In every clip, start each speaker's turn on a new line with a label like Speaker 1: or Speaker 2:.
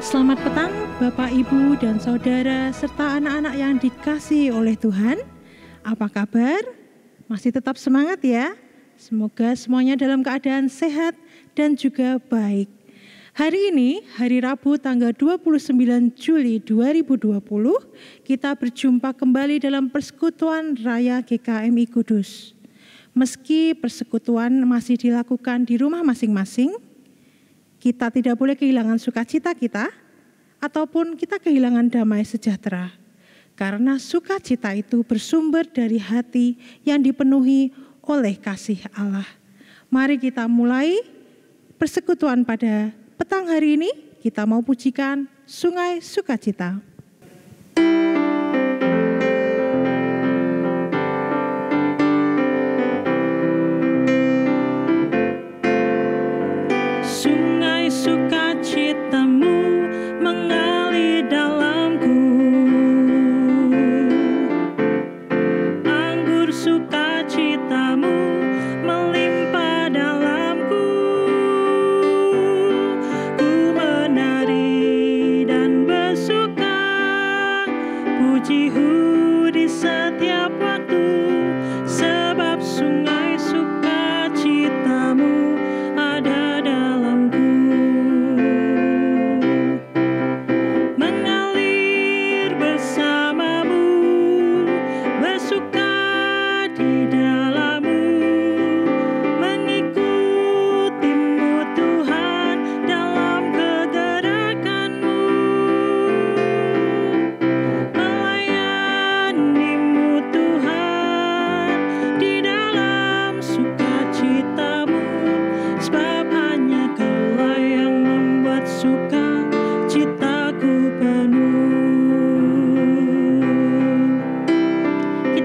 Speaker 1: Selamat petang Bapak, Ibu, dan Saudara, serta anak-anak yang dikasihi oleh Tuhan. Apa kabar? Masih tetap semangat ya? Semoga semuanya dalam keadaan sehat dan juga baik. Hari ini, hari Rabu tanggal 29 Juli 2020, kita berjumpa kembali dalam Persekutuan Raya GKMI Kudus. Meski persekutuan masih dilakukan di rumah masing-masing, kita tidak boleh kehilangan sukacita kita, ataupun kita kehilangan damai sejahtera. Karena sukacita itu bersumber dari hati yang dipenuhi oleh kasih Allah. Mari kita mulai persekutuan pada petang hari ini. Kita mau pujikan Sungai Sukacita.
Speaker 2: Sukacitamu mengalir dalamku, anggur sukacitamu melimpah dalamku. Ku menari dan bersuka, pujimu di setiap waktu, sebab sungai sukacitamu ada dalamku.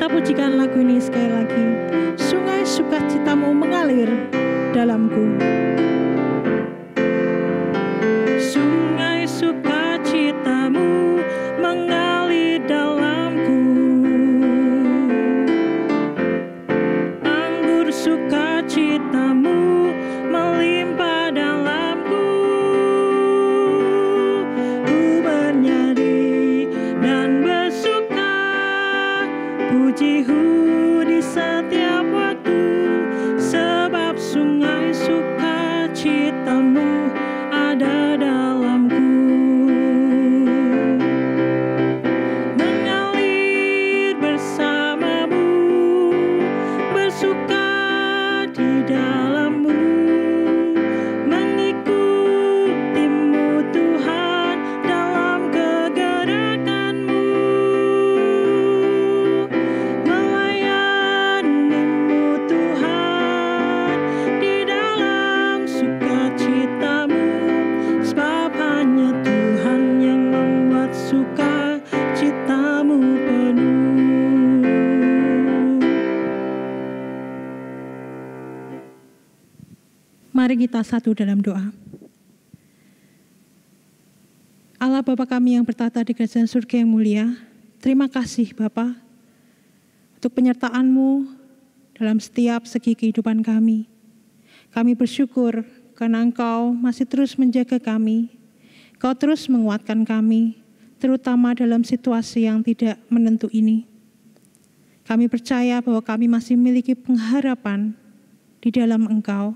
Speaker 2: Pujikan lagu ini sekali lagi. Sungai sukacitamu mengalir dalamku. Sungai sukacitamu mengalir dalamku, anggur sukacitamu melimpah dalamku. Ku bernyanyi dan bersuka, pujimu di setiap waktu, sebab sungai sukacitamu ada dalamku. Mengalir bersamamu, bersuka di dalammu, mengikutimu Tuhan dalam kegerakanmu. Sukacitamu penuh.
Speaker 1: Mari kita satu dalam doa. Allah Bapa kami yang bertata di kerajaan surga yang mulia, terima kasih Bapa untuk penyertaan-Mu dalam setiap segi kehidupan kami. Kami bersyukur karena Engkau masih terus menjaga kami, Engkau terus menguatkan kami, terutama dalam situasi yang tidak menentu ini. Kami percaya bahwa kami masih memiliki pengharapan di dalam Engkau.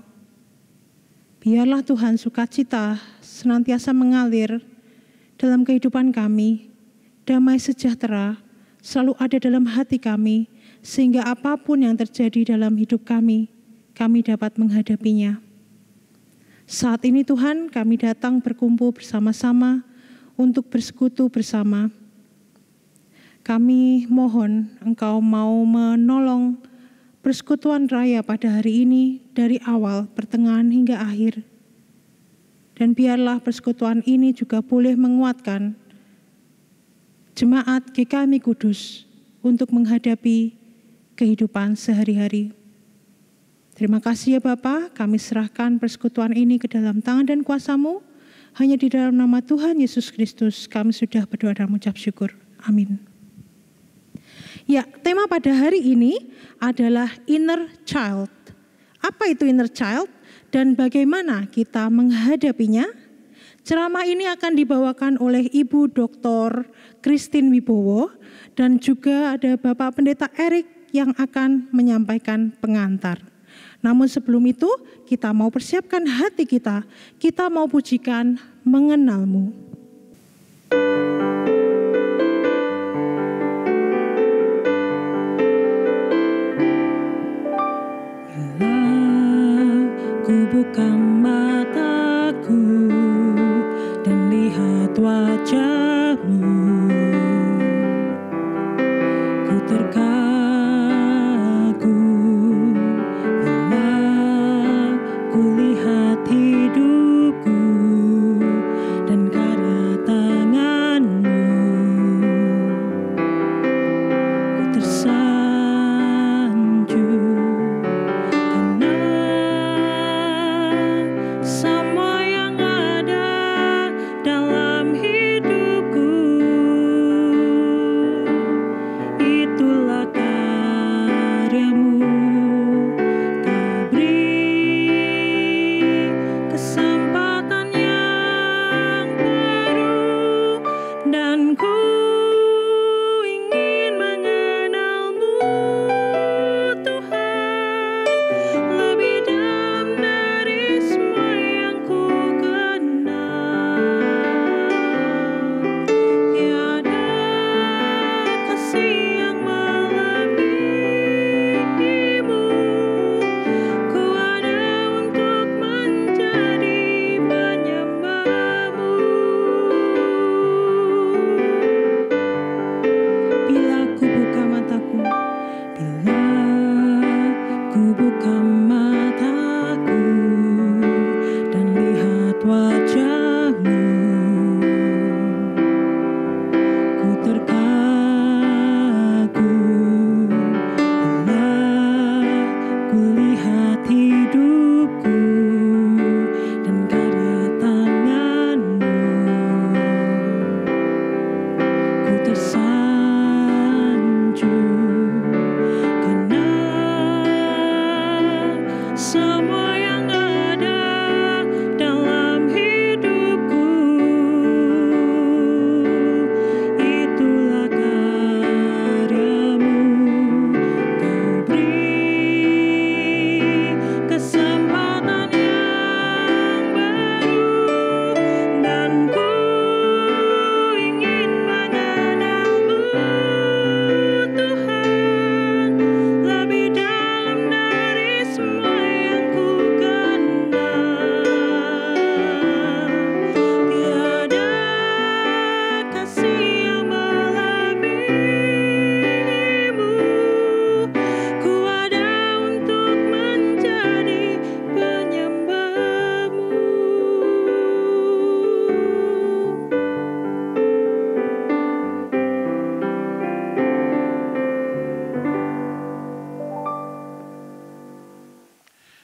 Speaker 1: Biarlah Tuhan sukacita senantiasa mengalir dalam kehidupan kami, damai sejahtera selalu ada dalam hati kami, sehingga apapun yang terjadi dalam hidup kami dapat menghadapinya. Saat ini Tuhan, kami datang berkumpul bersama-sama untuk bersekutu bersama. Kami mohon Engkau mau menolong persekutuan raya pada hari ini dari awal, pertengahan hingga akhir. Dan biarlah persekutuan ini juga boleh menguatkan jemaat GKMI Kudus untuk menghadapi kehidupan sehari-hari. Terima kasih ya Bapa, kami serahkan persekutuan ini ke dalam tangan dan kuasa-Mu. Hanya di dalam nama Tuhan Yesus Kristus kami sudah berdoa dan mengucap syukur. Amin. Ya, tema pada hari ini adalah inner child. Apa itu inner child dan bagaimana kita menghadapinya? Ceramah ini akan dibawakan oleh Ibu Dr. Christine Wibowo dan juga ada Bapak Pendeta Erik yang akan menyampaikan pengantar. Namun sebelum itu kita mau persiapkan hati kita mau pujikan Mengenalmu. Ku buka mataku dan lihat wajah-Mu, ku terkagum bila ku lihat hidupku dan karya tangan-Mu, ku tersanjung.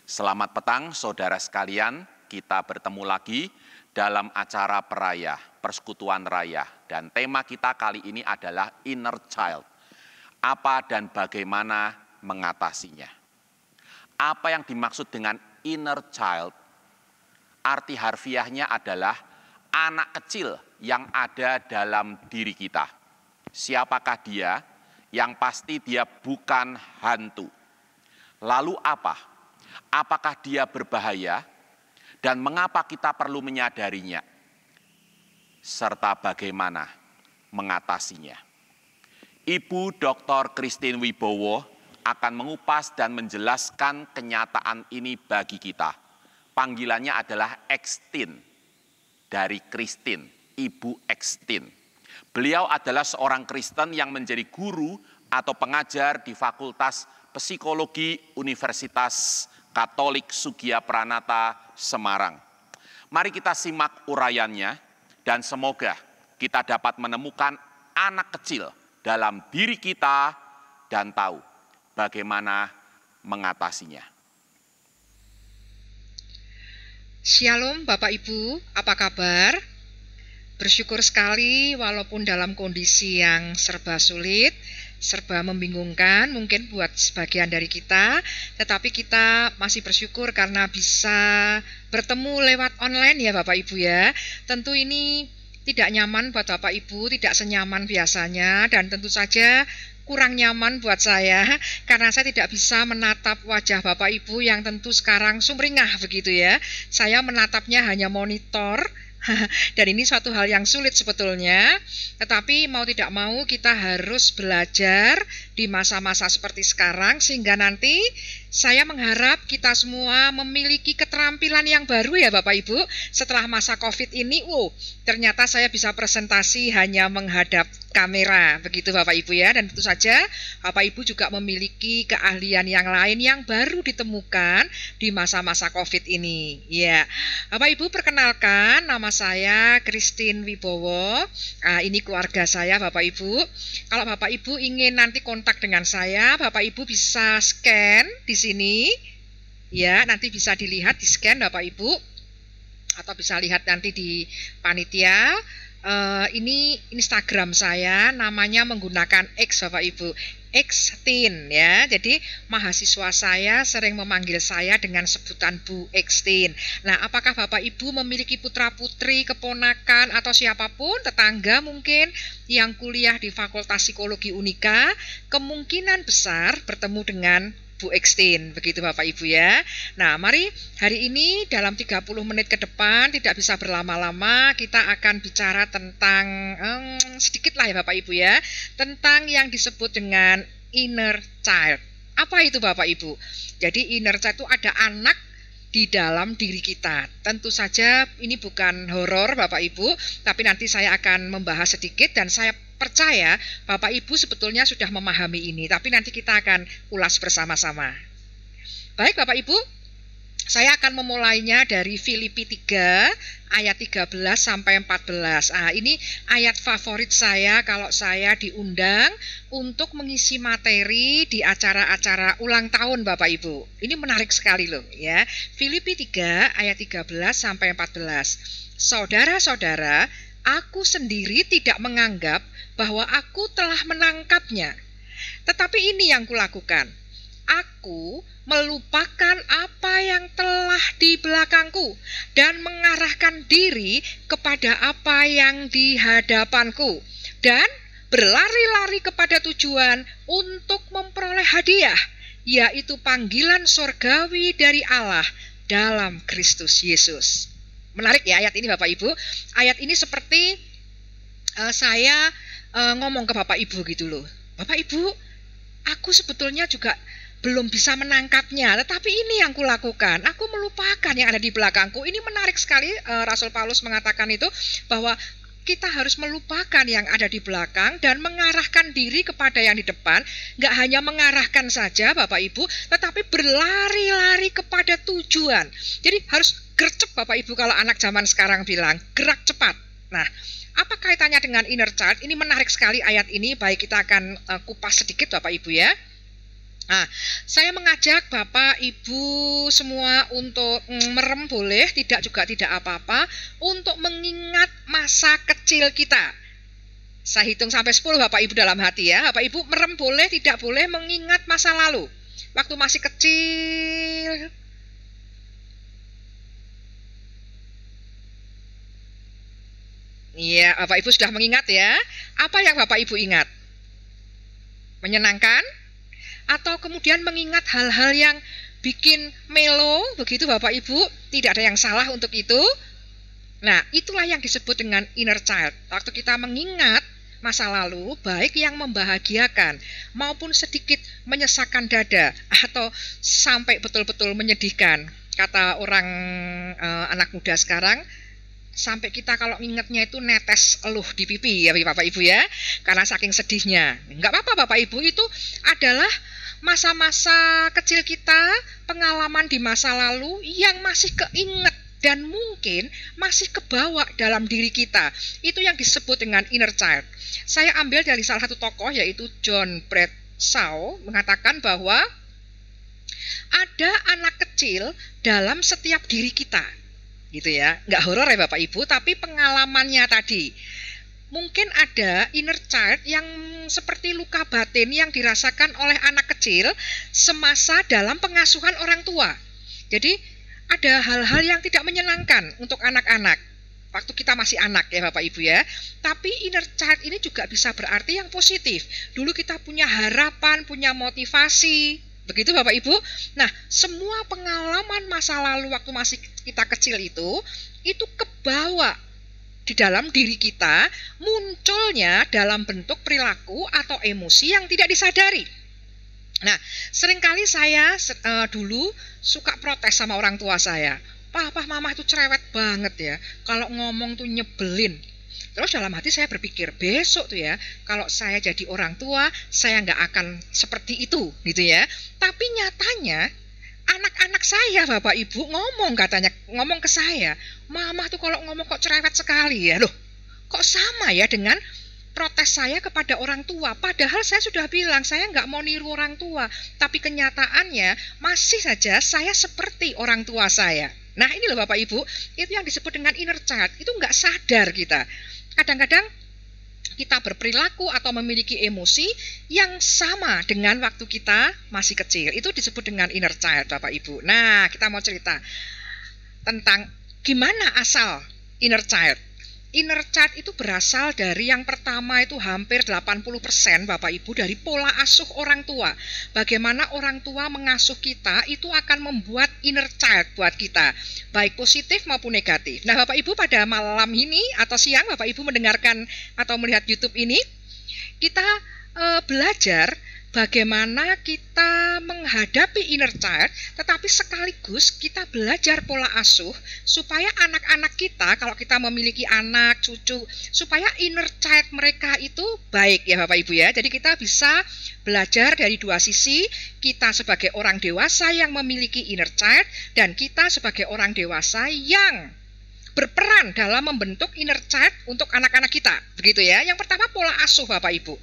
Speaker 3: Selamat petang saudara sekalian, kita bertemu lagi dalam acara Peraya, Persekutuan Raya. Dan tema kita kali ini adalah Inner Child. Apa dan bagaimana mengatasinya. Apa yang dimaksud dengan Inner Child? Arti harfiahnya adalah anak kecil yang ada dalam diri kita. Siapakah dia? Yang pasti dia bukan hantu. Lalu apa? Apakah dia berbahaya dan mengapa kita perlu menyadarinya, serta bagaimana mengatasinya. Ibu Dr. Christine Wibowo akan mengupas dan menjelaskan kenyataan ini bagi kita. Panggilannya adalah Extin, dari Christine, Ibu Extin. Beliau adalah seorang Kristen yang menjadi guru atau pengajar di Fakultas Psikologi Universitas Katolik Sugia Pranata, Semarang. Mari kita simak uraiannya dan semoga kita dapat menemukan anak kecil dalam diri kita dan tahu bagaimana mengatasinya.
Speaker 4: Shalom Bapak Ibu, apa kabar? Bersyukur sekali walaupun dalam kondisi yang serba sulit, serba membingungkan mungkin buat sebagian dari kita, tetapi kita masih bersyukur karena bisa bertemu lewat online ya Bapak Ibu ya. Tentu ini tidak nyaman buat Bapak Ibu, tidak senyaman biasanya, dan tentu saja kurang nyaman buat saya karena saya tidak bisa menatap wajah Bapak Ibu yang tentu sekarang sumringah begitu ya. Saya menatapnya hanya monitor. Dan ini suatu hal yang sulit sebetulnya, tetapi mau tidak mau kita harus belajar di masa-masa seperti sekarang, sehingga nanti saya mengharap kita semua memiliki keterampilan yang baru ya Bapak Ibu. Setelah masa COVID ini, ternyata saya bisa presentasi hanya menghadap kamera, begitu Bapak Ibu ya. Dan tentu saja Bapak Ibu juga memiliki keahlian yang lain yang baru ditemukan di masa-masa COVID ini. Ya, Bapak Ibu perkenalkan, nama saya Christine Wibowo. Ini keluarga saya Bapak Ibu. Kalau Bapak Ibu ingin nanti kontak dengan saya, Bapak Ibu bisa scan di sini. Ya, nanti bisa dilihat di scan Bapak Ibu. Atau bisa lihat nanti di panitia. Ini Instagram saya, namanya menggunakan X Bapak Ibu, Xtin ya. Jadi mahasiswa saya sering memanggil saya dengan sebutan Bu Xtin. Nah, apakah Bapak Ibu memiliki putra-putri, keponakan atau siapapun, tetangga mungkin yang kuliah di Fakultas Psikologi Unika, kemungkinan besar bertemu dengan Bu Xtin, begitu Bapak Ibu ya. Nah, mari hari ini dalam 30 menit ke depan, tidak bisa berlama-lama, kita akan bicara tentang sedikit lah ya Bapak Ibu ya, tentang yang disebut dengan inner child. Apa itu Bapak Ibu? Jadi inner child itu ada anak di dalam diri kita. Tentu saja ini bukan horor Bapak Ibu, tapi nanti saya akan membahas sedikit dan saya percaya Bapak Ibu sebetulnya sudah memahami ini, tapi nanti kita akan ulas bersama-sama. Baik Bapak Ibu, saya akan memulainya dari Filipi 3 ayat 13 sampai 14. Ini ayat favorit saya kalau saya diundang untuk mengisi materi di acara-acara ulang tahun Bapak Ibu. Ini menarik sekali loh ya. Filipi 3 ayat 13 sampai 14. Saudara-saudara, aku sendiri tidak menganggap bahwa aku telah menangkapnya. Tetapi ini yang kulakukan. Aku melupakan apa yang telah di belakangku dan mengarahkan diri kepada apa yang di hadapanku dan berlari-lari kepada tujuan untuk memperoleh hadiah, yaitu panggilan surgawi dari Allah dalam Kristus Yesus. Menarik ya ayat ini Bapak Ibu. Ayat ini seperti saya ngomong ke Bapak Ibu gitu loh. Bapak Ibu, aku sebetulnya juga belum bisa menangkapnya, tetapi ini yang kulakukan. Aku melupakan yang ada di belakangku. Ini menarik sekali, Rasul Paulus mengatakan itu, bahwa kita harus melupakan yang ada di belakang dan mengarahkan diri kepada yang di depan. Nggak hanya mengarahkan saja Bapak Ibu, tetapi berlari-lari kepada tujuan. Jadi harus gercep Bapak Ibu, kalau anak zaman sekarang bilang, gerak cepat. Nah, apa kaitannya dengan inner child? Ini menarik sekali ayat ini, baik kita akan kupas sedikit Bapak Ibu ya. Nah, saya mengajak Bapak Ibu semua untuk merem boleh, tidak juga tidak apa-apa, untuk mengingat masa kecil kita. Saya hitung sampai 10 Bapak Ibu dalam hati ya. Bapak Ibu merem boleh, tidak boleh, mengingat masa lalu. Waktu masih kecil. Iya, Bapak Ibu sudah mengingat ya. Apa yang Bapak Ibu ingat? Menyenangkan? Atau kemudian mengingat hal-hal yang bikin melo, begitu Bapak Ibu? Tidak ada yang salah untuk itu. Nah, itulah yang disebut dengan inner child. Waktu kita mengingat masa lalu, baik yang membahagiakan maupun sedikit menyesakkan dada atau sampai betul-betul menyedihkan. Kata orang anak muda sekarang, sampai kita kalau ingatnya itu netes eluh di pipi ya Bapak Ibu ya, karena saking sedihnya. Enggak apa-apa Bapak Ibu, itu adalah masa-masa kecil kita, pengalaman di masa lalu yang masih keinget dan mungkin masih kebawa dalam diri kita. Itu yang disebut dengan inner child. Saya ambil dari salah satu tokoh, yaitu John Bradshaw, mengatakan bahwa ada anak kecil dalam setiap diri kita. Gitu ya, nggak horor ya Bapak Ibu, tapi pengalamannya tadi. mungkin ada inner child yang seperti luka batin yang dirasakan oleh anak kecil semasa dalam pengasuhan orang tua. Jadi ada hal-hal yang tidak menyenangkan untuk anak-anak waktu kita masih anak ya Bapak Ibu ya. Tapi inner child ini juga bisa berarti yang positif. Dulu kita punya harapan, punya motivasi, begitu Bapak Ibu. Nah, semua pengalaman masa lalu waktu masih kita kecil itu kebawa di dalam diri kita, munculnya dalam bentuk perilaku atau emosi yang tidak disadari. Nah, seringkali saya dulu suka protes sama orang tua saya. Papa, mama itu cerewet banget ya. Kalau ngomong tuh nyebelin. Terus dalam hati saya berpikir, besok tuh ya, kalau saya jadi orang tua, saya nggak akan seperti itu, gitu ya. Tapi nyatanya, anak-anak saya, Bapak Ibu, ngomong ke saya, mama tuh kalau ngomong kok cerewet sekali ya. Loh, kok sama ya dengan protes saya kepada orang tua? Padahal saya sudah bilang, saya nggak mau niru orang tua. Tapi kenyataannya, masih saja saya seperti orang tua saya. Nah ini loh Bapak Ibu, itu yang disebut dengan inner child, itu nggak sadar kita. Kadang-kadang kita berperilaku atau memiliki emosi yang sama dengan waktu kita masih kecil. Itu disebut dengan inner child Bapak Ibu. Nah kita mau cerita tentang gimana asal inner child. Inner child itu berasal dari yang pertama itu hampir 80% Bapak Ibu dari pola asuh orang tua. Bagaimana orang tua mengasuh kita itu akan membuat inner child buat kita, baik positif maupun negatif. Nah Bapak Ibu pada malam ini atau siang Bapak Ibu mendengarkan atau melihat YouTube ini, kita belajar bagaimana kita menghadapi inner child, tetapi sekaligus kita belajar pola asuh supaya anak-anak kita, kalau kita memiliki anak, cucu, supaya inner child mereka itu baik ya Bapak Ibu ya. Jadi kita bisa belajar dari dua sisi, kita sebagai orang dewasa yang memiliki inner child, dan kita sebagai orang dewasa yang berperan dalam membentuk inner child untuk anak-anak kita. Begitu ya. Yang pertama pola asuh Bapak Ibu.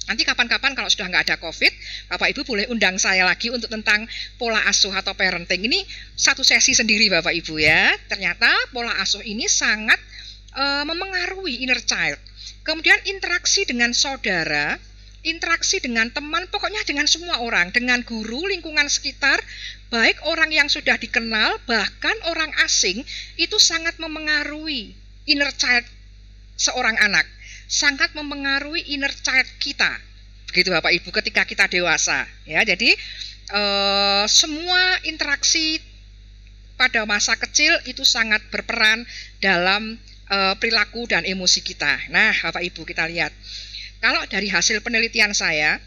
Speaker 4: Nanti kapan-kapan kalau sudah nggak ada COVID, Bapak Ibu boleh undang saya lagi untuk tentang pola asuh atau parenting. Ini satu sesi sendiri Bapak Ibu ya. Ternyata pola asuh ini sangat memengaruhi inner child. Kemudian interaksi dengan saudara, interaksi dengan teman, pokoknya dengan semua orang, dengan guru, lingkungan sekitar, baik orang yang sudah dikenal, bahkan orang asing, itu sangat memengaruhi inner child seorang anak. Sangat memengaruhi inner child kita, begitu Bapak Ibu ketika kita dewasa ya. Jadi semua interaksi pada masa kecil itu sangat berperan dalam perilaku dan emosi kita. Nah Bapak Ibu kita lihat, kalau dari hasil penelitian saya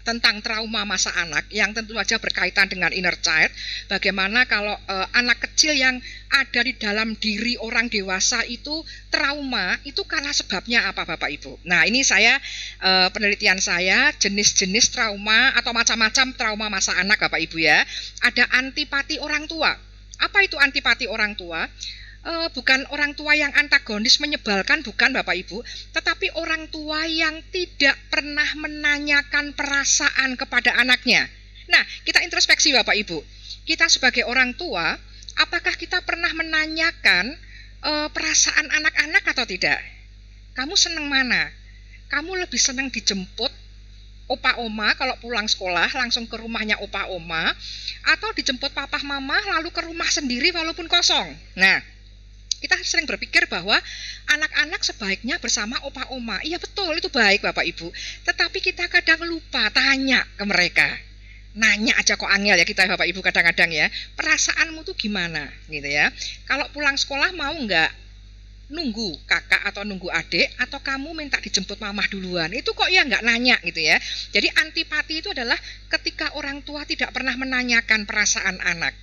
Speaker 4: tentang trauma masa anak yang tentu saja berkaitan dengan inner child, bagaimana kalau anak kecil yang ada di dalam diri orang dewasa itu trauma, itu karena sebabnya apa Bapak Ibu? Nah ini saya penelitian saya jenis-jenis trauma atau macam-macam trauma masa anak Bapak Ibu ya. Ada antipati orang tua. Apa itu antipati orang tua? Bukan orang tua yang antagonis menyebalkan, bukan Bapak Ibu, tetapi orang tua yang tidak pernah menanyakan perasaan kepada anaknya. Nah, kita introspeksi Bapak Ibu. Kita sebagai orang tua, apakah kita pernah menanyakan perasaan anak-anak atau tidak? Kamu senang mana? Kamu lebih senang dijemput opa oma kalau pulang sekolah langsung ke rumahnya opa oma, atau dijemput papa mama lalu ke rumah sendiri walaupun kosong? Nah, kita sering berpikir bahwa anak-anak sebaiknya bersama opa oma. Iya betul, itu baik Bapak Ibu. Tetapi kita kadang lupa tanya ke mereka. Nanya aja kok angel ya kita Bapak Ibu kadang-kadang ya. Perasaanmu tuh gimana gitu ya. Kalau pulang sekolah mau nggak nunggu kakak atau nunggu adik, atau kamu minta dijemput mamah duluan? Itu kok ya nggak nanya gitu ya. Jadi antipati itu adalah ketika orang tua tidak pernah menanyakan perasaan anak.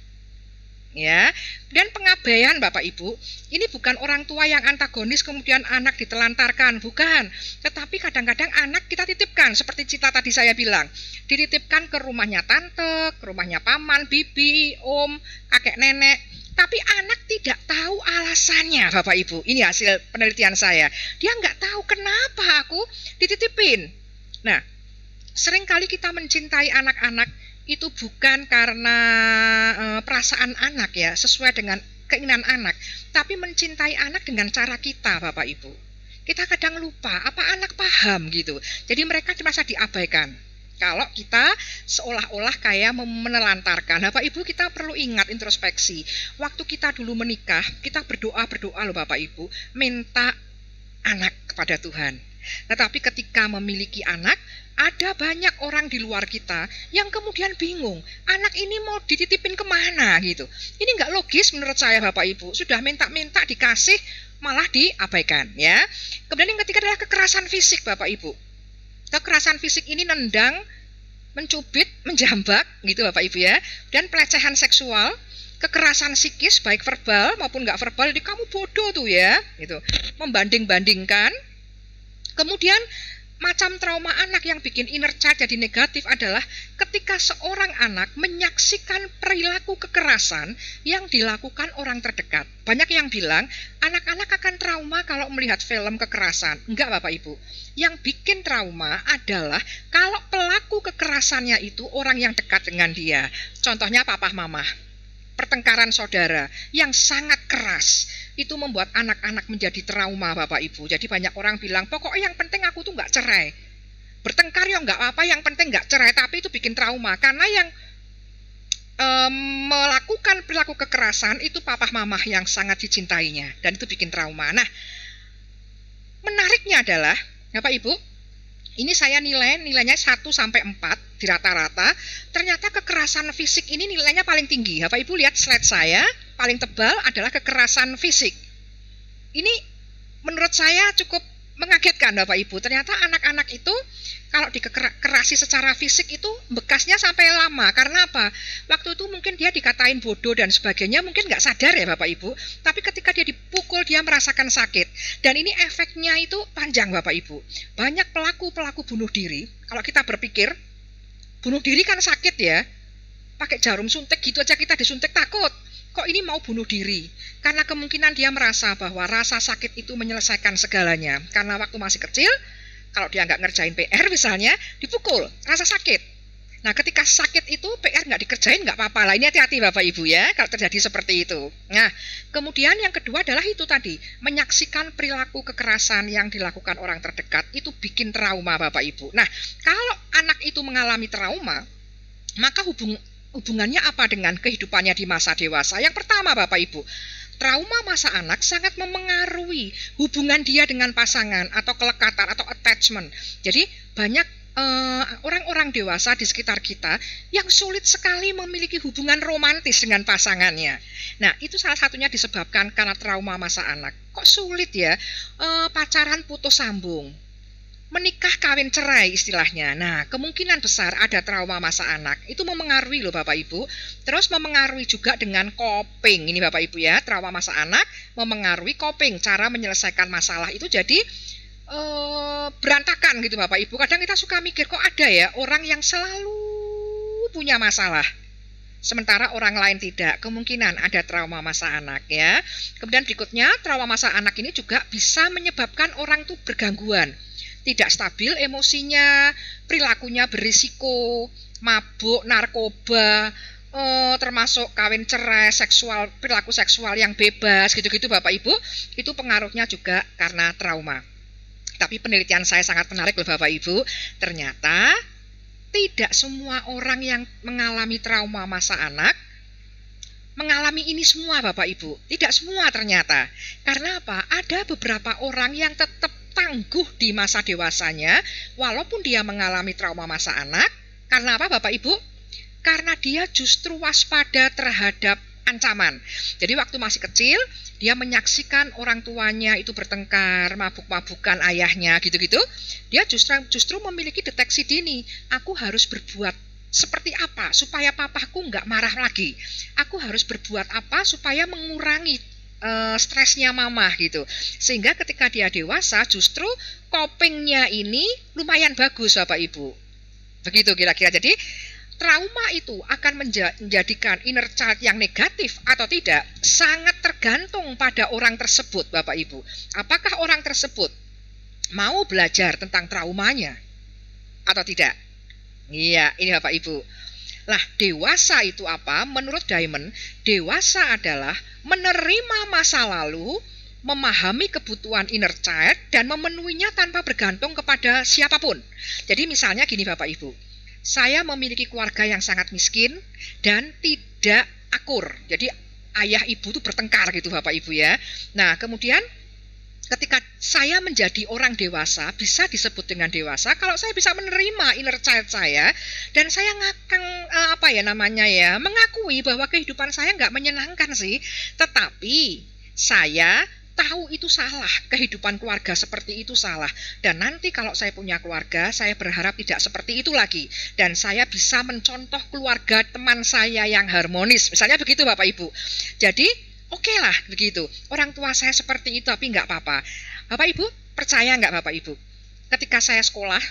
Speaker 4: Ya, dan pengabaian Bapak Ibu, ini bukan orang tua yang antagonis kemudian anak ditelantarkan, bukan. Tetapi kadang-kadang anak kita titipkan, seperti Cita tadi saya bilang, dititipkan ke rumahnya tante, ke rumahnya paman, bibi, om, kakek nenek. Tapi anak tidak tahu alasannya Bapak Ibu. Ini hasil penelitian saya. Dia nggak tahu kenapa aku dititipin. Nah, seringkali kita mencintai anak-anak itu bukan karena perasaan anak ya, sesuai dengan keinginan anak, tapi mencintai anak dengan cara kita Bapak Ibu. Kita kadang lupa, apa anak paham gitu. Jadi mereka merasa diabaikan. Kalau kita seolah-olah kayak menelantarkan. Bapak Ibu, kita perlu ingat introspeksi. Waktu kita dulu menikah, kita berdoa loh Bapak Ibu, minta anak kepada Tuhan. Tetapi ketika memiliki anak, ada banyak orang di luar kita yang kemudian bingung, anak ini mau dititipin kemana gitu. Ini nggak logis menurut saya Bapak Ibu. Sudah minta-minta dikasih, malah diabaikan ya. Kemudian yang ketiga adalah kekerasan fisik Bapak Ibu. Kekerasan fisik ini nendang, mencubit, menjambak gitu Bapak Ibu ya. Dan pelecehan seksual, kekerasan psikis baik verbal maupun nggak verbal, jadi kamu bodoh tuh ya gitu. Membanding-bandingkan. Kemudian macam trauma anak yang bikin inner child jadi negatif adalah ketika seorang anak menyaksikan perilaku kekerasan yang dilakukan orang terdekat. Banyak yang bilang anak-anak akan trauma kalau melihat film kekerasan. Enggak Bapak Ibu. Yang bikin trauma adalah kalau pelaku kekerasannya itu orang yang dekat dengan dia. Contohnya papa mama. Pertengkaran saudara yang sangat keras. Itu membuat anak-anak menjadi trauma Bapak Ibu. Jadi banyak orang bilang, pokoknya yang penting aku tuh nggak cerai. Bertengkar ya nggak apa-apa, yang penting nggak cerai. Tapi itu bikin trauma. Karena yang melakukan perilaku kekerasan itu papa mama yang sangat dicintainya. Dan itu bikin trauma. Nah, menariknya adalah, Bapak Ibu, ini saya nilainya 1 sampai 4 di rata-rata. Ternyata kekerasan fisik ini nilainya paling tinggi. Bapak Ibu lihat slide saya, paling tebal adalah kekerasan fisik. Ini menurut saya cukup mengagetkan Bapak Ibu. Ternyata anak-anak itu kalau dikerasi secara fisik itu bekasnya sampai lama. Karena apa? Waktu itu mungkin dia dikatain bodoh dan sebagainya, mungkin nggak sadar ya Bapak Ibu. Tapi ketika dia dipukul, dia merasakan sakit. Dan ini efeknya itu panjang Bapak Ibu. Banyak pelaku bunuh diri, kalau kita berpikir, bunuh diri kan sakit ya. Pakai jarum suntik gitu aja kita disuntik takut. Kok ini mau bunuh diri? Karena kemungkinan dia merasa bahwa rasa sakit itu menyelesaikan segalanya. Karena waktu masih kecil, kalau dia nggak ngerjain PR misalnya, dipukul, rasa sakit. Nah ketika sakit itu PR nggak dikerjain nggak apa-apa lah. Ini hati-hati Bapak Ibu ya, kalau terjadi seperti itu. Nah kemudian yang kedua adalah itu tadi, menyaksikan perilaku kekerasan yang dilakukan orang terdekat, itu bikin trauma Bapak Ibu. Nah kalau anak itu mengalami trauma, maka hubungannya apa dengan kehidupannya di masa dewasa? Yang pertama Bapak Ibu, trauma masa anak sangat memengaruhi hubungan dia dengan pasangan atau kelekatan atau attachment. Jadi banyak orang-orang dewasa di sekitar kita yang sulit sekali memiliki hubungan romantis dengan pasangannya. Nah itu salah satunya disebabkan karena trauma masa anak. Kok sulit ya? Pacaran putus sambung, menikah kawin cerai istilahnya. Nah, kemungkinan besar ada trauma masa anak. Itu memengaruhi loh Bapak Ibu. Terus memengaruhi juga dengan coping. Ini Bapak Ibu ya, trauma masa anak memengaruhi coping. Cara menyelesaikan masalah itu jadi berantakan gitu Bapak Ibu. Kadang kita suka mikir, kok ada ya orang yang selalu punya masalah, sementara orang lain tidak. Kemungkinan ada trauma masa anak ya. Kemudian berikutnya, trauma masa anak ini juga bisa menyebabkan orang itu bergangguan, tidak stabil emosinya, perilakunya berisiko, mabuk, narkoba, termasuk kawin cerai, perilaku seksual yang bebas, gitu-gitu Bapak Ibu, itu pengaruhnya juga karena trauma. Tapi penelitian saya sangat menarik loh Bapak Ibu, ternyata tidak semua orang yang mengalami trauma masa anak mengalami ini semua Bapak Ibu. Tidak semua ternyata. Karena apa? Ada beberapa orang yang tetap tangguh di masa dewasanya walaupun dia mengalami trauma masa anak. Karena apa Bapak Ibu? Karena dia justru waspada terhadap ancaman. Jadi waktu masih kecil dia menyaksikan orang tuanya itu bertengkar, mabuk-mabukan ayahnya gitu-gitu. Dia justru memiliki deteksi dini. Aku harus berbuat seperti apa supaya papaku nggak marah lagi. Aku harus berbuat apa supaya mengurangi stresnya mama gitu. Sehingga ketika dia dewasa justru copingnya ini lumayan bagus Bapak Ibu. Begitu kira-kira. Jadi trauma itu akan menjadikan inner child yang negatif atau tidak sangat tergantung pada orang tersebut Bapak Ibu. Apakah orang tersebut mau belajar tentang traumanya atau tidak? Iya, ini Bapak Ibu. Lah, dewasa itu apa? Menurut Diamond, dewasa adalah menerima masa lalu memahami kebutuhan inner child dan memenuhinya tanpa bergantung kepada siapapun. Jadi misalnya gini Bapak Ibu, saya memiliki keluarga yang sangat miskin dan tidak akur. Jadi ayah ibu itu bertengkar gitu Bapak Ibu ya. Nah kemudian ketika saya menjadi orang dewasa, bisa disebut dengan dewasa kalau saya bisa menerima inner child saya dan saya mengakui bahwa kehidupan saya nggak menyenangkan sih, tetapi saya tahu itu salah, kehidupan keluarga seperti itu salah, dan nanti kalau saya punya keluarga, saya berharap tidak seperti itu lagi, dan saya bisa mencontoh keluarga teman saya yang harmonis, misalnya begitu Bapak Ibu. Jadi oke lah begitu, orang tua saya seperti itu tapi nggak apa-apa. Bapak Ibu percaya nggak Bapak Ibu, ketika saya sekolah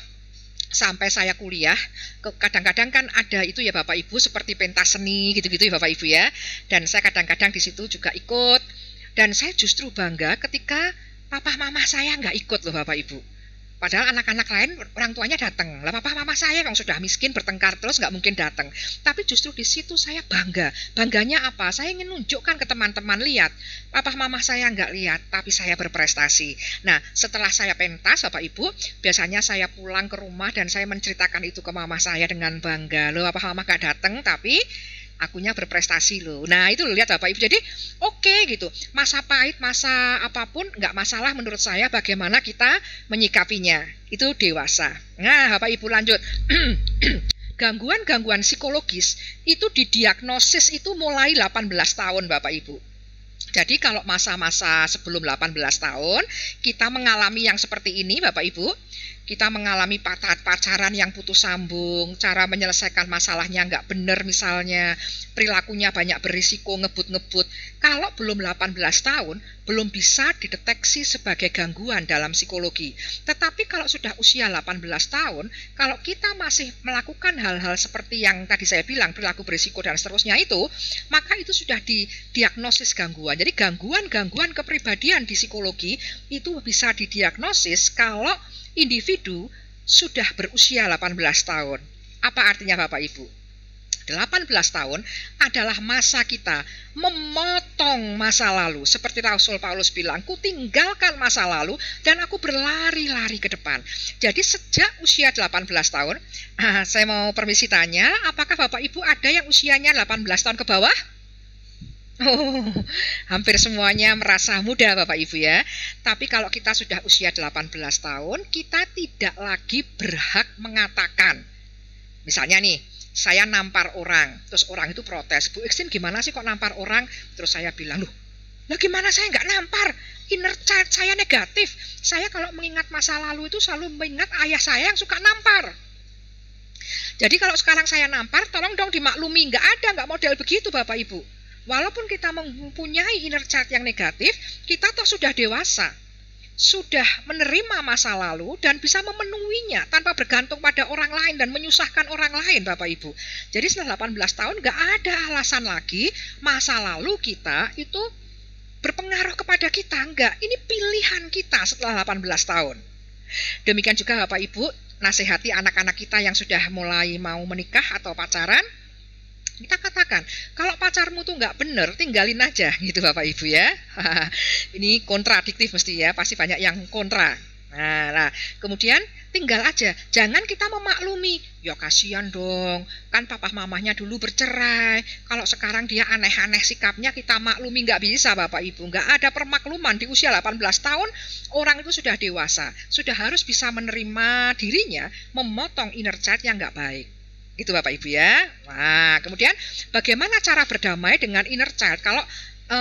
Speaker 4: sampai saya kuliah, kadang-kadang kan ada itu ya Bapak Ibu, seperti pentas seni gitu-gitu ya Bapak Ibu ya, dan saya kadang-kadang di situ juga ikut. Dan saya justru bangga ketika papa mama saya nggak ikut loh Bapak Ibu. Padahal anak-anak lain orang tuanya datang. Lah papa mama saya yang sudah miskin bertengkar terus nggak mungkin datang. Tapi justru di situ saya bangga. Bangganya apa? Saya ingin nunjukkan ke teman-teman, lihat, papa mama saya nggak lihat, tapi saya berprestasi. Nah setelah saya pentas Bapak Ibu, biasanya saya pulang ke rumah dan saya menceritakan itu ke mama saya dengan bangga. Loh papa mama nggak datang tapi akunya berprestasi loh. Nah itu loh, lihat Bapak Ibu. Jadi oke gitu, masa pahit, masa apapun nggak masalah menurut saya, bagaimana kita menyikapinya, itu dewasa. Nah Bapak Ibu lanjut. Gangguan-gangguan psikologis itu didiagnosis itu mulai 18 tahun Bapak Ibu. Jadi kalau masa-masa sebelum 18 tahun kita mengalami yang seperti ini Bapak Ibu, kita mengalami pacaran yang putus sambung, cara menyelesaikan masalahnya nggak benar misalnya, perilakunya banyak berisiko, ngebut-ngebut. Kalau belum 18 tahun, belum bisa dideteksi sebagai gangguan dalam psikologi. Tetapi kalau sudah usia 18 tahun, kalau kita masih melakukan hal-hal seperti yang tadi saya bilang, perilaku berisiko dan seterusnya itu, maka itu sudah didiagnosis gangguan. Jadi gangguan-gangguan kepribadian di psikologi itu bisa didiagnosis kalau individu sudah berusia 18 tahun. Apa artinya Bapak Ibu? 18 tahun adalah masa kita memotong masa lalu. Seperti Rasul Paulus bilang, ku tinggalkan masa lalu dan aku berlari-lari ke depan. Jadi sejak usia 18 tahun, saya mau permisi tanya, apakah Bapak Ibu ada yang usianya 18 tahun ke bawah? Oh, hampir semuanya merasa muda Bapak Ibu ya. Tapi kalau kita sudah usia 18 tahun, kita tidak lagi berhak mengatakan. Misalnya nih, saya nampar orang, terus orang itu protes, Bu Iksin gimana sih kok nampar orang? Terus saya bilang, loh gimana saya nggak nampar? Inner child saya negatif. Saya kalau mengingat masa lalu itu selalu mengingat ayah saya yang suka nampar. Jadi kalau sekarang saya nampar, tolong dong dimaklumi, nggak model begitu Bapak Ibu. Walaupun kita mempunyai inner child yang negatif, kita toh sudah dewasa, sudah menerima masa lalu dan bisa memenuhinya tanpa bergantung pada orang lain dan menyusahkan orang lain Bapak Ibu. Jadi setelah 18 tahun nggak ada alasan lagi masa lalu kita itu berpengaruh kepada kita, enggak. Ini pilihan kita setelah 18 tahun. Demikian juga Bapak Ibu, nasihati anak-anak kita yang sudah mulai mau menikah atau pacaran. Kita katakan, kalau pacarmu tuh nggak bener, tinggalin aja gitu Bapak Ibu ya. Ini kontradiktif mesti ya, pasti banyak yang kontra. Nah, kemudian tinggal aja, jangan kita memaklumi. Ya kasihan dong, kan papa mamahnya dulu bercerai, kalau sekarang dia aneh-aneh sikapnya kita maklumi, nggak bisa Bapak Ibu. Nggak ada permakluman di usia 18 tahun, orang itu sudah dewasa, sudah harus bisa menerima dirinya, memotong inner child yang nggak baik. Itu Bapak Ibu ya. Nah, kemudian bagaimana cara berdamai dengan inner child kalau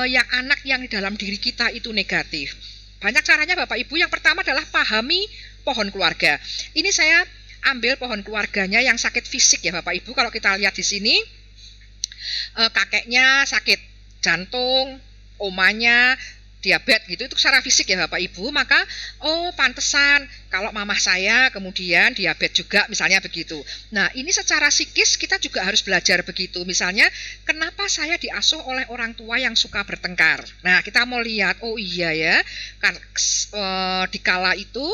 Speaker 4: yang anak yang di dalam diri kita itu negatif? Banyak caranya Bapak Ibu. Yang pertama adalah pahami pohon keluarga. Ini saya ambil pohon keluarganya yang sakit fisik ya Bapak Ibu. Kalau kita lihat di sini, kakeknya sakit jantung, omanya diabetes gitu, itu secara fisik ya Bapak Ibu, maka pantesan kalau mamah saya kemudian diabetes juga misalnya begitu. Nah ini secara psikis kita juga harus belajar begitu. Misalnya kenapa saya diasuh oleh orang tua yang suka bertengkar. Nah kita mau lihat, oh iya ya kan dikala itu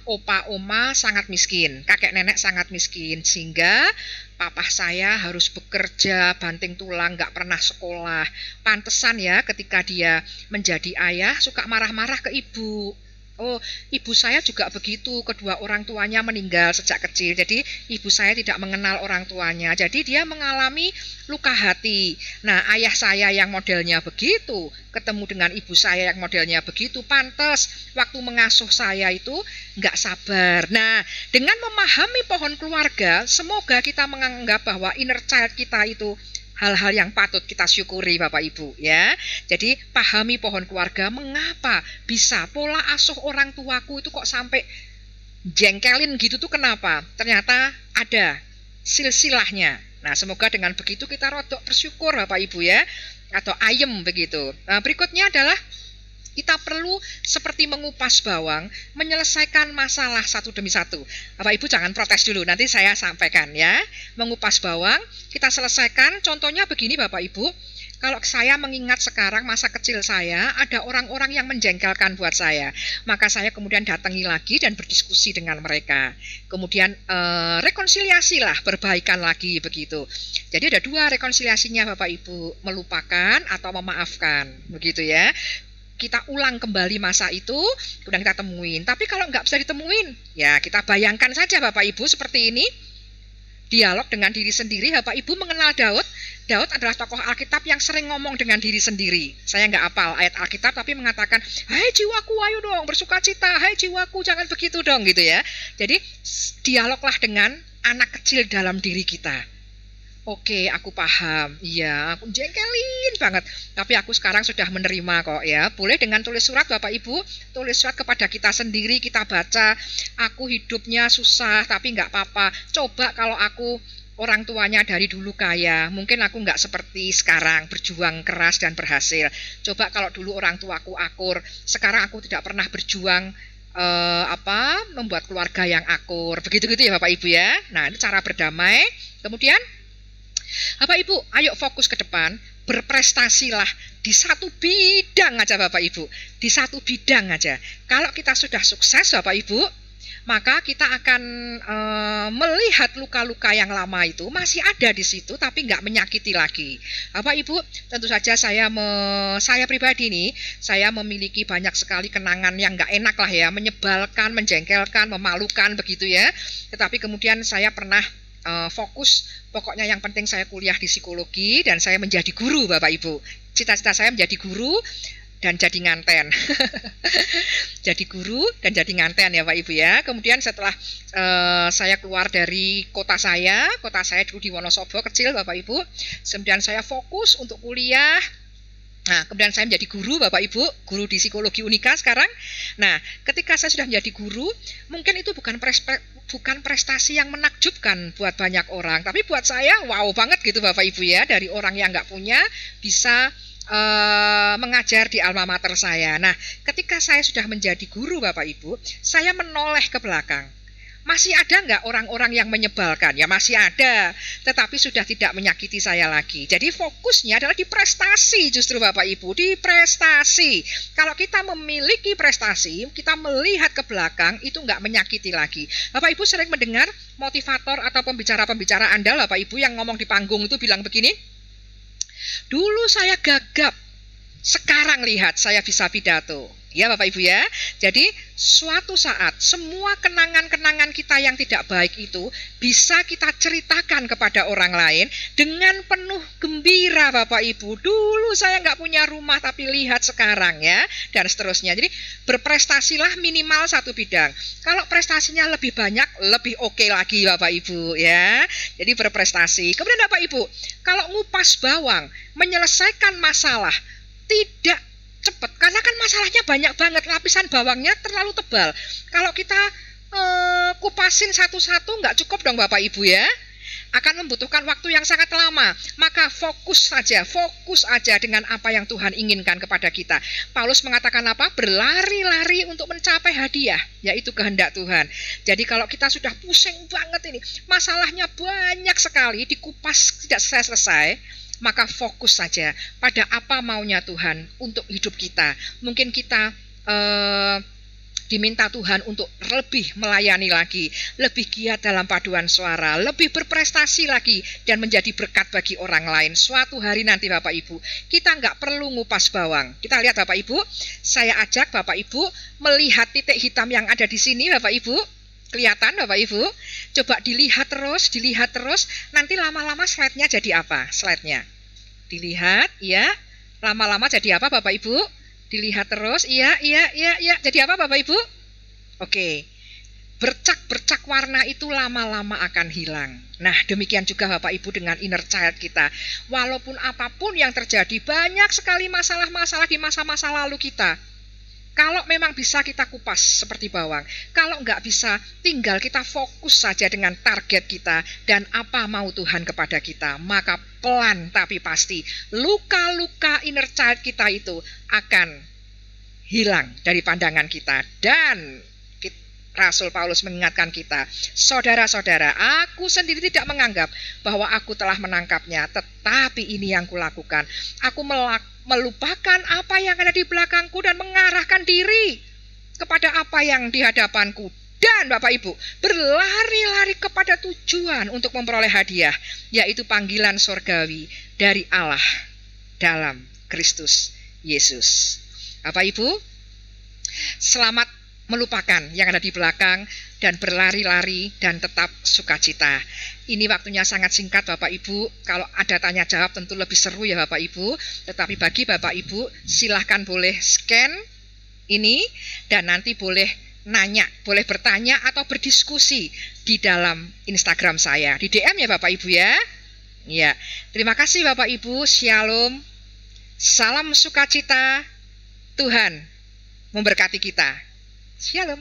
Speaker 4: opa oma sangat miskin, kakek nenek sangat miskin, sehingga papa saya harus bekerja banting tulang, nggak pernah sekolah. Pantesan ya ketika dia menjadi ayah suka marah-marah ke ibu. Oh, ibu saya juga begitu, kedua orang tuanya meninggal sejak kecil. Jadi ibu saya tidak mengenal orang tuanya. Jadi dia mengalami luka hati. Nah, ayah saya yang modelnya begitu, ketemu dengan ibu saya yang modelnya begitu, pantas waktu mengasuh saya itu nggak sabar. Nah, dengan memahami pohon keluarga, semoga kita menganggap bahwa inner child kita itu hal-hal yang patut kita syukuri Bapak Ibu ya. Jadi pahami pohon keluarga, mengapa bisa pola asuh orang tuaku itu kok sampai jengkelin gitu tuh kenapa? Ternyata ada silsilahnya. Nah, semoga dengan begitu kita rodok bersyukur Bapak Ibu ya, atau ayem begitu. Nah, berikutnya adalah kita perlu seperti mengupas bawang, menyelesaikan masalah satu demi satu. Bapak Ibu jangan protes dulu, nanti saya sampaikan ya. Mengupas bawang, kita selesaikan. Contohnya begini Bapak Ibu, kalau saya mengingat sekarang masa kecil saya, ada orang-orang yang menjengkelkan buat saya. Maka saya kemudian datangi lagi dan berdiskusi dengan mereka. Kemudian rekonsiliasi lah, berbaikan lagi begitu. Jadi ada dua rekonsiliasinya Bapak Ibu, melupakan atau memaafkan, begitu ya. Kita ulang kembali masa itu, kemudian kita temuin. Tapi kalau nggak bisa ditemuin, ya kita bayangkan saja Bapak Ibu seperti ini. Dialog dengan diri sendiri. Bapak Ibu mengenal Daud. Daud adalah tokoh Alkitab yang sering ngomong dengan diri sendiri. Saya nggak hafal ayat Alkitab, tapi mengatakan, hai jiwaku ayo dong bersuka cita, hai jiwaku jangan begitu dong gitu ya. Jadi dialoglah dengan anak kecil dalam diri kita. Oke, aku paham. Iya, aku jengkelin banget. Tapi aku sekarang sudah menerima kok ya. Boleh dengan tulis surat Bapak Ibu, tulis surat kepada kita sendiri, kita baca. Aku hidupnya susah, tapi nggak apa-apa. Coba kalau aku orang tuanya dari dulu kaya, mungkin aku nggak seperti sekarang, berjuang keras dan berhasil. Coba kalau dulu orang tuaku akur, sekarang aku tidak pernah berjuang membuat keluarga yang akur. Begitu-gitu ya Bapak Ibu ya. Nah, ini cara berdamai. Kemudian Bapak Ibu, ayo fokus ke depan, berprestasilah di satu bidang aja Bapak Ibu, di satu bidang aja. Kalau kita sudah sukses Bapak Ibu, maka kita akan melihat luka-luka yang lama itu masih ada di situ, tapi nggak menyakiti lagi. Bapak Ibu, tentu saja saya pribadi nih, saya memiliki banyak sekali kenangan yang nggak enak lah ya, menyebalkan, menjengkelkan, memalukan begitu ya. Tetapi kemudian saya pernah fokus, pokoknya yang penting saya kuliah di psikologi dan saya menjadi guru Bapak Ibu. Cita-cita saya menjadi guru dan jadi nganten. Jadi guru dan jadi nganten ya Pak Ibu ya. Kemudian setelah saya keluar dari kota saya dulu di Wonosobo kecil Bapak Ibu. Kemudian saya fokus untuk kuliah. Nah, kemudian saya menjadi guru Bapak Ibu, guru di psikologi Unika sekarang. Nah, ketika saya sudah menjadi guru, mungkin itu bukan prestasi yang menakjubkan buat banyak orang, tapi buat saya wow banget gitu Bapak Ibu ya, dari orang yang nggak punya bisa mengajar di alma mater saya. Nah, ketika saya sudah menjadi guru Bapak Ibu, saya menoleh ke belakang. Masih ada nggak orang-orang yang menyebalkan? Ya masih ada, tetapi sudah tidak menyakiti saya lagi. Jadi fokusnya adalah di prestasi justru Bapak Ibu, di prestasi. Kalau kita memiliki prestasi, kita melihat ke belakang, itu nggak menyakiti lagi. Bapak Ibu sering mendengar motivator atau pembicara-pembicara andal Bapak Ibu yang ngomong di panggung itu bilang begini, dulu saya gagap, sekarang lihat saya bisa pidato. Ya Bapak Ibu ya, jadi suatu saat semua kenangan-kenangan kita yang tidak baik itu bisa kita ceritakan kepada orang lain dengan penuh gembira Bapak Ibu. Dulu saya nggak punya rumah tapi lihat sekarang ya, dan seterusnya. Jadi berprestasilah minimal satu bidang. Kalau prestasinya lebih banyak, lebih oke lagi Bapak Ibu ya. Jadi berprestasi. Kemudian Bapak Ibu, kalau ngupas bawang, menyelesaikan masalah, tidak cepat, karena kan masalahnya banyak banget, lapisan bawangnya terlalu tebal. Kalau kita kupasin satu-satu nggak cukup dong Bapak Ibu ya, akan membutuhkan waktu yang sangat lama. Maka fokus aja dengan apa yang Tuhan inginkan kepada kita. Paulus mengatakan apa? Berlari-lari untuk mencapai hadiah, yaitu kehendak Tuhan. Jadi kalau kita sudah pusing banget ini, masalahnya banyak sekali, dikupas tidak selesai, maka fokus saja pada apa maunya Tuhan untuk hidup kita. Mungkin kita Diminta Tuhan untuk lebih melayani lagi, lebih giat dalam paduan suara, lebih berprestasi lagi, dan menjadi berkat bagi orang lain. Suatu hari nanti Bapak Ibu, kita nggak perlu ngupas bawang. Kita lihat Bapak Ibu, saya ajak Bapak Ibu melihat titik hitam yang ada di sini Bapak Ibu. Kelihatan Bapak Ibu? Coba dilihat terus, nanti lama-lama slide-nya jadi apa? Slide-nya. Dilihat, ya. Lama-lama jadi apa Bapak Ibu? Dilihat terus, iya. Jadi apa Bapak Ibu? Oke. Bercak-bercak warna itu lama-lama akan hilang. Nah, demikian juga Bapak Ibu dengan inner child kita. Walaupun apapun yang terjadi, banyak sekali masalah-masalah di masa-masa lalu kita. Kalau memang bisa kita kupas seperti bawang, kalau nggak bisa, tinggal kita fokus saja dengan target kita dan apa mau Tuhan kepada kita. Maka pelan tapi pasti, luka-luka inner child kita itu akan hilang dari pandangan kita. Dan Rasul Paulus mengingatkan kita, saudara-saudara, aku sendiri tidak menganggap bahwa aku telah menangkapnya, tetapi ini yang kulakukan. Aku melupakan apa yang ada di belakangku dan mengarahkan diri kepada apa yang di hadapanku. Dan Bapak Ibu, berlari-lari kepada tujuan untuk memperoleh hadiah, yaitu panggilan surgawi dari Allah dalam Kristus Yesus. Bapak Ibu, selamat melupakan yang ada di belakang dan berlari-lari dan tetap sukacita. Ini waktunya sangat singkat Bapak Ibu. Kalau ada tanya jawab tentu lebih seru ya Bapak Ibu. Tetapi bagi Bapak Ibu silahkan boleh scan ini dan nanti boleh nanya, boleh bertanya atau berdiskusi di dalam Instagram saya. Di DM ya Bapak Ibu ya. Ya, terima kasih Bapak Ibu. Shalom. Salam sukacita. Tuhan memberkati kita. Shalom.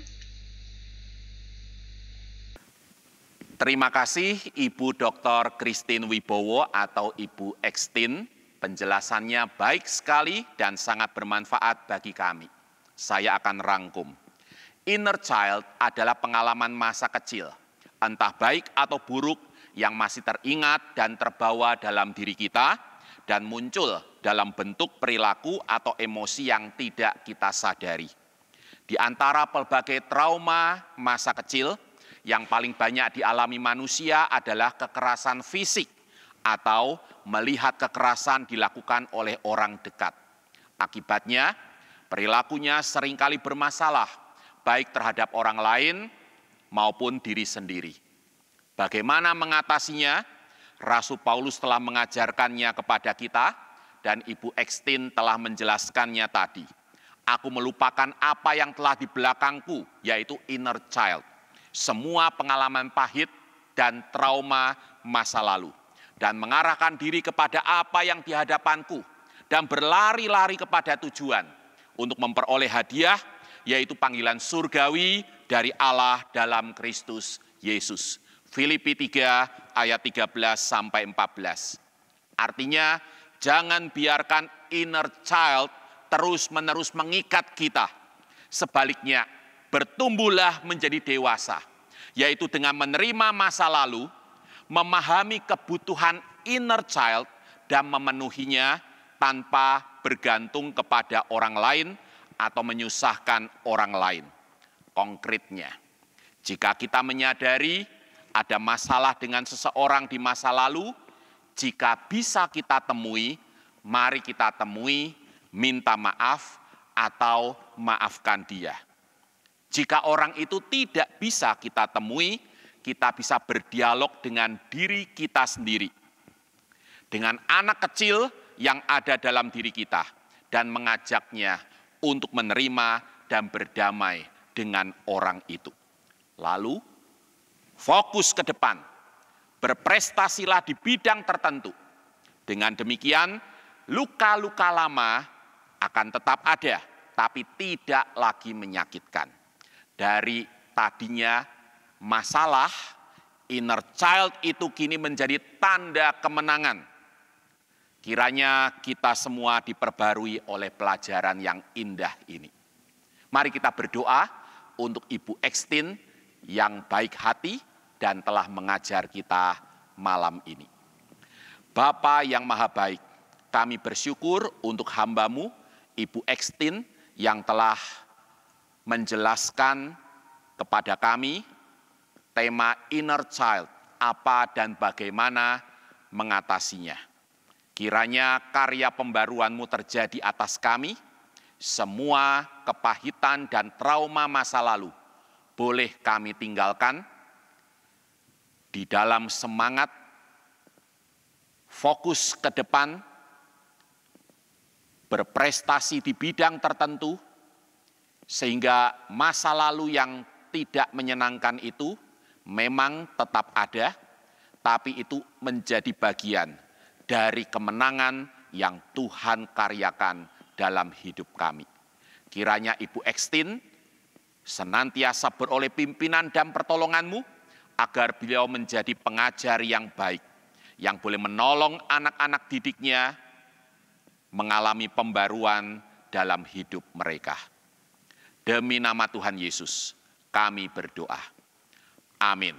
Speaker 3: Terima kasih Ibu Dr. Christine Wibowo atau Ibu Ekstin. Penjelasannya baik sekali dan sangat bermanfaat bagi kami. Saya akan rangkum. Inner child adalah pengalaman masa kecil, entah baik atau buruk, yang masih teringat dan terbawa dalam diri kita dan muncul dalam bentuk perilaku atau emosi yang tidak kita sadari. Di antara pelbagai trauma masa kecil, yang paling banyak dialami manusia adalah kekerasan fisik atau melihat kekerasan dilakukan oleh orang dekat. Akibatnya, perilakunya seringkali bermasalah, baik terhadap orang lain maupun diri sendiri. Bagaimana mengatasinya? Rasul Paulus telah mengajarkannya kepada kita dan Ibu Ekstin telah menjelaskannya tadi. Aku melupakan apa yang telah di belakangku, yaitu inner child. Semua pengalaman pahit dan trauma masa lalu. Dan mengarahkan diri kepada apa yang di hadapanku. Dan berlari-lari kepada tujuan untuk memperoleh hadiah, yaitu panggilan surgawi dari Allah dalam Kristus Yesus. Filipi 3 ayat 13-14. Artinya, jangan biarkan inner child terus-menerus mengikat kita. Sebaliknya, bertumbuhlah menjadi dewasa, yaitu dengan menerima masa lalu, memahami kebutuhan inner child, dan memenuhinya tanpa bergantung kepada orang lain atau menyusahkan orang lain. Konkretnya, jika kita menyadari ada masalah dengan seseorang di masa lalu, jika bisa kita temui, mari kita temui, minta maaf, atau maafkan dia. Jika orang itu tidak bisa kita temui, kita bisa berdialog dengan diri kita sendiri. Dengan anak kecil yang ada dalam diri kita, dan mengajaknya untuk menerima dan berdamai dengan orang itu. Lalu, fokus ke depan, berprestasilah di bidang tertentu. Dengan demikian, luka-luka lama akan tetap ada, tapi tidak lagi menyakitkan. Dari tadinya masalah, inner child itu kini menjadi tanda kemenangan. Kiranya kita semua diperbarui oleh pelajaran yang indah ini. Mari kita berdoa untuk Ibu Ekstin yang baik hati dan telah mengajar kita malam ini. Bapa yang maha baik, kami bersyukur untuk hamba-Mu, Ibu Ekstin, yang telah menjelaskan kepada kami tema inner child, apa dan bagaimana mengatasinya. Kiranya karya pembaruan-Mu terjadi atas kami, semua kepahitan dan trauma masa lalu boleh kami tinggalkan di dalam semangat fokus ke depan, berprestasi di bidang tertentu, sehingga masa lalu yang tidak menyenangkan itu memang tetap ada, tapi itu menjadi bagian dari kemenangan yang Tuhan karyakan dalam hidup kami. Kiranya Ibu Ekstin senantiasa beroleh pimpinan dan pertolongan-Mu, agar beliau menjadi pengajar yang baik, yang boleh menolong anak-anak didiknya mengalami pembaruan dalam hidup mereka. Demi nama Tuhan Yesus, kami berdoa. Amin.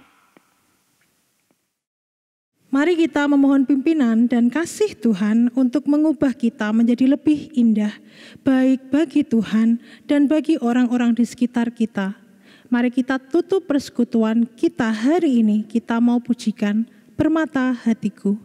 Speaker 1: Mari kita memohon pimpinan dan kasih Tuhan untuk mengubah kita menjadi lebih indah, baik bagi Tuhan dan bagi orang-orang di sekitar kita. Mari kita tutup persekutuan kita hari ini, kita mau pujikan Permata Hatiku.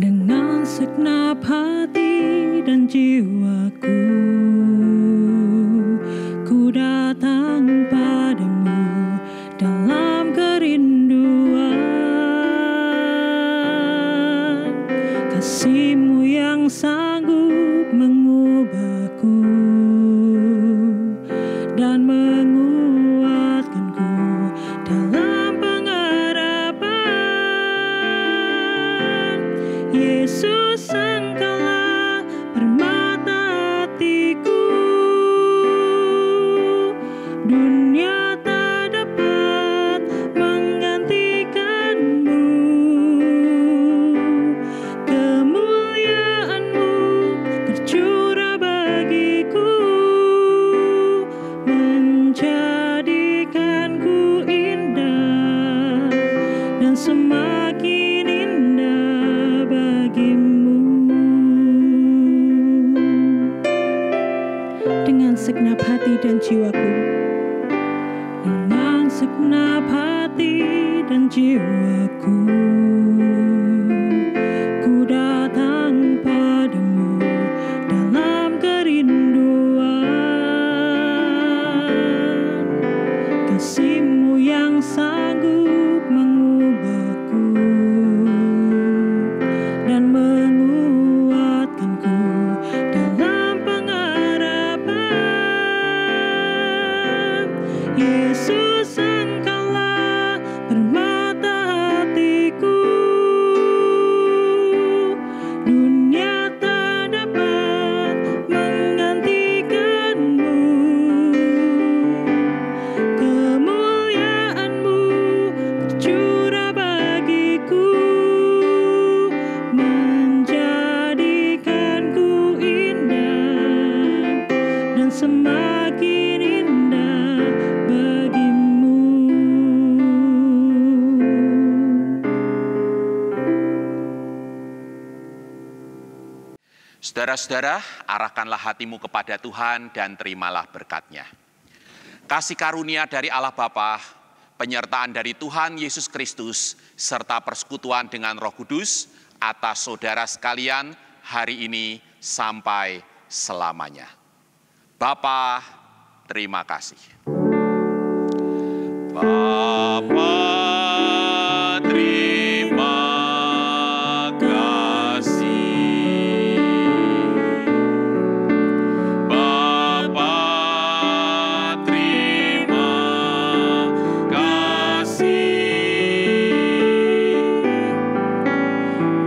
Speaker 1: Dengan segenap hati dan jiwaku, ku datang padamu dalam kerinduan. Kasih-Mu yang sanggup mengubahku dan menguatkanku dalam pengharapan. Yesus, Engkaulah permata hatiku, dunia tak dapat menggantikan-Mu. Kemuliaan-Mu tercurah bagiku, menjadikanku indah dan semakin indah bagi-Mu. Dengan segenap hati dan jiwaku, dengan segenap hati dan jiwaku, ku datang padamu dalam kerinduan. Kasih-Mu yang sanggup mengubahku dan menguatkanku dalam pengharapan. Yesus, Engkaulah permata hatiku, dunia tak dapat menggantikan-Mu. Kemuliaan-Mu tercurah bagiku, menjadikanku indah dan semakin indah bagi-Mu.
Speaker 3: Saudara-saudara, arahkanlah hatimu kepada Tuhan dan terimalah berkat-Nya. Kasih karunia dari Allah Bapa, penyertaan dari Tuhan Yesus Kristus, serta persekutuan dengan Roh Kudus atas saudara sekalian hari ini sampai selamanya. Bapa, terima kasih. Bapa, terima kasih. Bapa, terima kasih.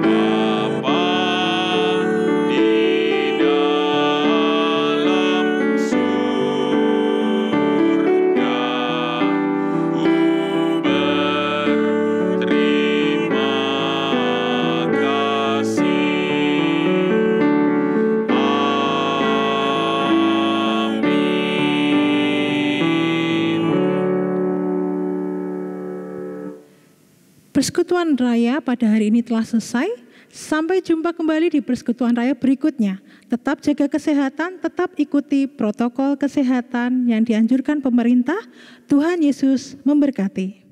Speaker 3: Bapa di dalam surga, ku
Speaker 1: Persekutuan raya pada hari ini telah selesai. Sampai jumpa kembali di persekutuan raya berikutnya. Tetap jaga kesehatan, tetap ikuti protokol kesehatan yang dianjurkan pemerintah. Tuhan Yesus memberkati.